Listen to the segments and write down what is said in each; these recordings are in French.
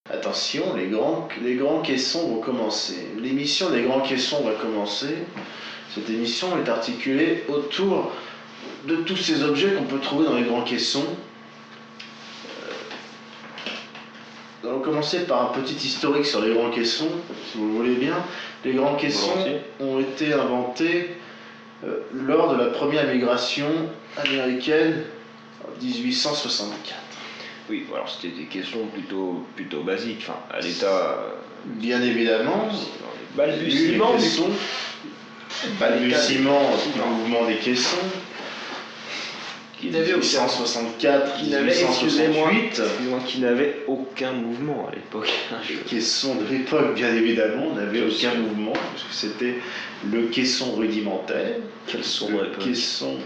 Attention, les grands caissons vont commencer. L'émission des grands caissons va commencer. Cette émission est articulée autour de tous ces objets qu'on peut trouver dans les grands caissons. Nous allons commencer par un petit historique sur les grands caissons, si vous le voulez bien. Les grands caissons ont été inventés lors de la première migration américaine en 1864. Oui, alors c'était des caissons plutôt basiques, enfin, à l'état... Bien évidemment, balbutiement du mouvement des caissons, qui n'avait 1864, qui 1868, qui n'avait aucun mouvement à l'époque. Les caissons de l'époque, bien évidemment, n'avaient aucun mouvement, parce que c'était le caisson rudimentaire, le caisson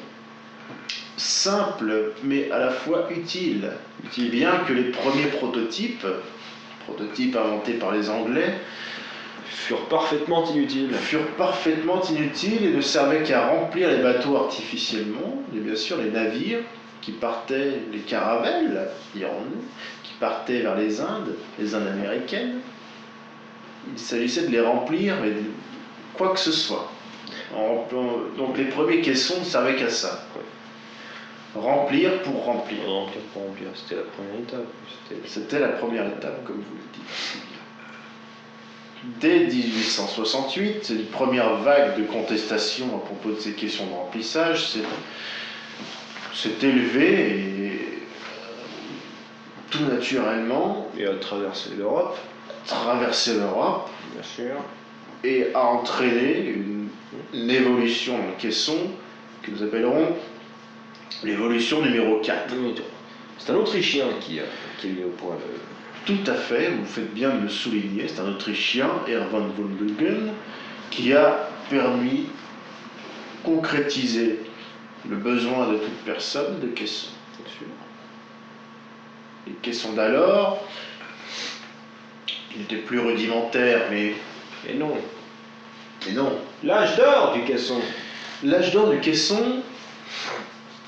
simple, mais à la fois utile. Bien que les premiers prototypes inventés par les Anglais, furent parfaitement inutiles et ne servaient qu'à remplir les bateaux artificiellement, et bien sûr les navires qui partaient, les caravelles, dirons-nous, qui partaient vers les Indes américaines. Il s'agissait de les remplir, mais de quoi que ce soit. Donc les premiers caissons ne servaient qu'à ça. Remplir pour remplir. C'était la première étape. C'était la première étape, comme vous le dites. Dès 1868, une première vague de contestation à propos de ces questions de remplissage s'est élevée et tout naturellement et a traversé l'Europe. Bien sûr. Et a entraîné une évolution dans le caisson que nous appellerons l'évolution numéro 4. C'est un Autrichien qui a mis au point le... Tout à fait, vous faites bien de le souligner, c'est un Autrichien, Hermann von Bülow, qui a permis concrétiser le besoin de toute personne de caissons. Les caissons d'alors, ils étaient plus rudimentaires, mais... Et non. L'âge d'or du caisson. L'âge d'or du caisson,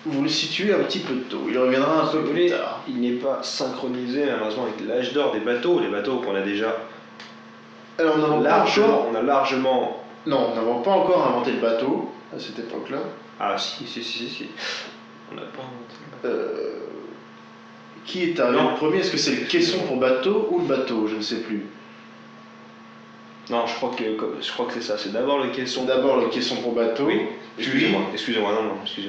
vous le situez un petit peu tôt. Il reviendra un peu plus tard. Il n'est pas synchronisé malheureusement avec l'âge d'or des bateaux. Les bateaux qu'on a déjà... Alors on a largement... Non, nous n'avons pas encore inventé le bateau à cette époque-là. Ah si. On n'a pas inventé le bateau. Qui est arrivé le premier? Est-ce que c'est le caisson pour bateau ou le bateau? Je ne sais plus. Non, je crois que c'est ça. C'est d'abord le caisson. D'abord le caisson pour bateau. Oui. Excusez-moi. Excusez-moi.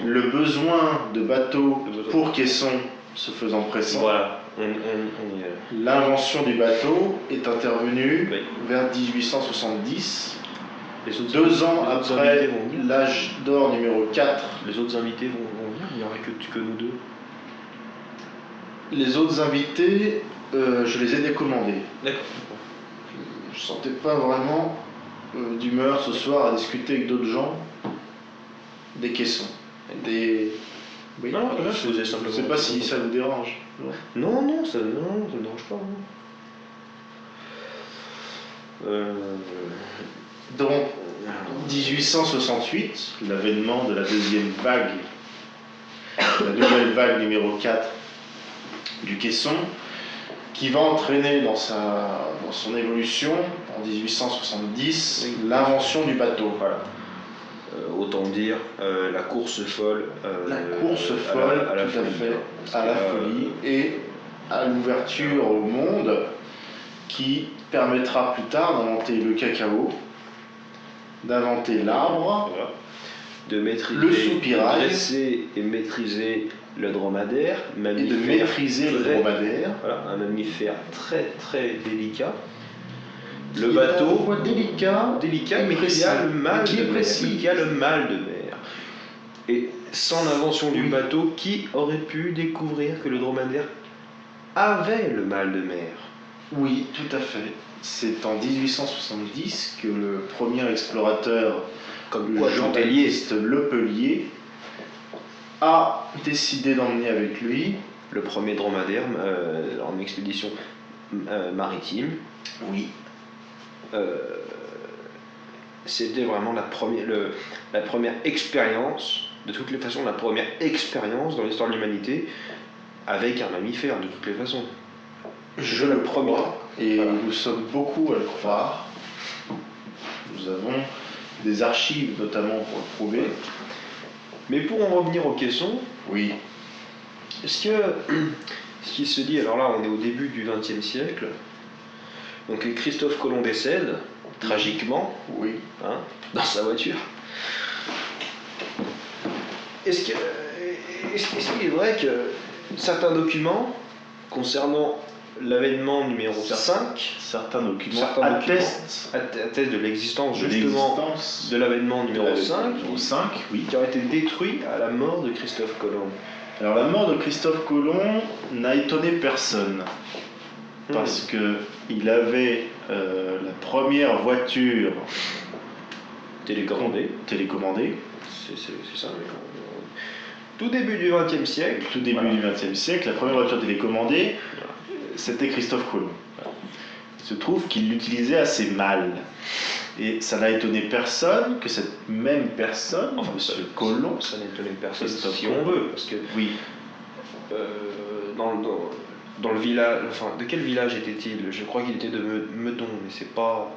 Le besoin de bateau pour caisson se faisant pressant. Voilà. L'invention du bateau est intervenue vers 1870. 2 ans après l'âge d'or numéro 4. Les autres invités vont venir, il n'y aura que nous deux. Les autres invités, je les ai décommandés. D'accord. Je ne sentais pas vraiment d'humeur ce soir à discuter avec d'autres gens des caissons. Oui. Non, je faisais simplement. Je ne sais pas si ça vous dérange. Non, ça ne me dérange pas. Donc, 1868, l'avènement de la deuxième vague, la nouvelle vague numéro 4 du caisson, qui va entraîner dans son évolution, en 1870, l'invention du bateau. Voilà. Autant dire la course folle. À la folie et à l'ouverture au monde, qui permettra plus tard d'inventer le cacao, d'inventer l'arbre, de maîtriser, le soupirail, de dresser et maîtriser le dromadaire, Voilà, un mammifère très très délicat. Le bateau, délicat, mais qui a le mal de mer. Et sans l'invention du bateau, qui aurait pu découvrir que le dromadaire avait le mal de mer? Oui, tout à fait. C'est en 1870 que le premier explorateur, Jean-Baptiste Lepellier, a décidé d'emmener avec lui le premier dromadaire en expédition maritime. Oui. C'était vraiment la première expérience, de toutes les façons, la première expérience dans l'histoire de l'humanité avec un mammifère, de toutes les façons. Je le crois. Et Voilà. nous sommes beaucoup à le croire. Nous avons des archives notamment pour le prouver. Mais pour en revenir aux caissons, Oui. est-ce que ce qui se dit, alors là on est au début du XXe siècle, donc Christophe Colomb décède, tragiquement, Oui. hein, dans sa voiture. Est-ce qu'il est vrai que certains documents concernant l'avènement numéro 5 Certains documents attestent attestent de l'existence de justement l'existence de l'avènement numéro 5 au 5, oui. qui aurait été détruit à la mort de Christophe Colomb. Alors la mort de Christophe Colomb n'a étonné personne. Parce que il avait la première voiture Télécommandé. C'est ça, oui. Tout début du XXe siècle. Tout début du XXe siècle, la première voiture télécommandée, c'était Christophe Colomb. Il se trouve qu'il l'utilisait assez mal. Et ça n'a étonné personne que cette même personne, Enfin, M. Colomb, ça n'a étonné personne Christophe si Colomb. on veut, parce que oui, dans le village, enfin, de quel village était-il? Je crois qu'il était de Meudon, mais c'est pas.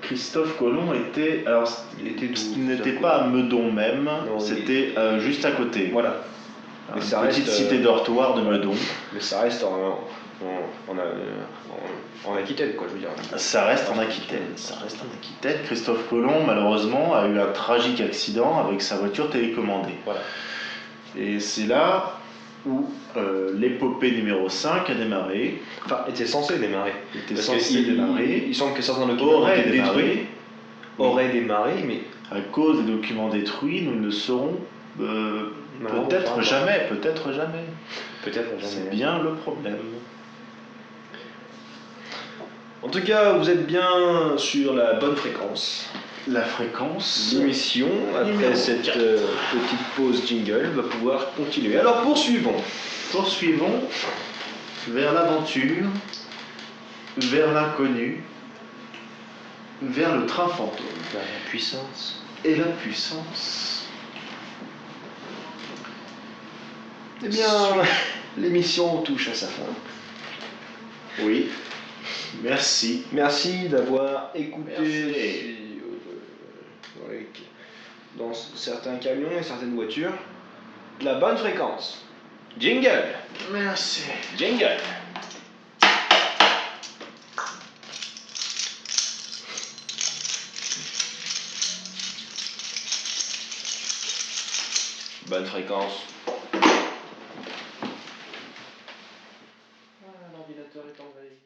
Christophe Colomb était. Alors, Il était d'où, il n'était Christophe pas à Meudon même, Non, c'était juste à côté. Voilà. Mais Une ça petite reste, cité dortoir de Meudon. Mais ça reste en Aquitaine, quoi, je veux dire. Ça reste en Aquitaine. Christophe Colomb, malheureusement, a eu un tragique accident avec sa voiture télécommandée. Voilà. Et c'est là où l'épopée numéro 5 a démarré. Enfin, était censé démarrer. Il semble que certains documents Aurait étaient démarré. détruits. Aurait démarré, mais À cause des documents détruits, nous ne le saurons peut-être jamais. peut-être C'est jamais. bien le problème. En tout cas, vous êtes bien sur la bonne fréquence. La fréquence. L'émission, après Numéro cette 4. petite pause jingle, va pouvoir continuer. Alors poursuivons. Poursuivons vers l'aventure, vers l'inconnu, vers le train fantôme. La puissance. Et la puissance. Eh bien, l'émission touche à sa fin. Oui. Merci. Merci d'avoir écouté Merci. dans certains camions et certaines voitures la bonne fréquence. Jingle. Merci. Jingle. Bonne fréquence. L'ordinateur est envahi.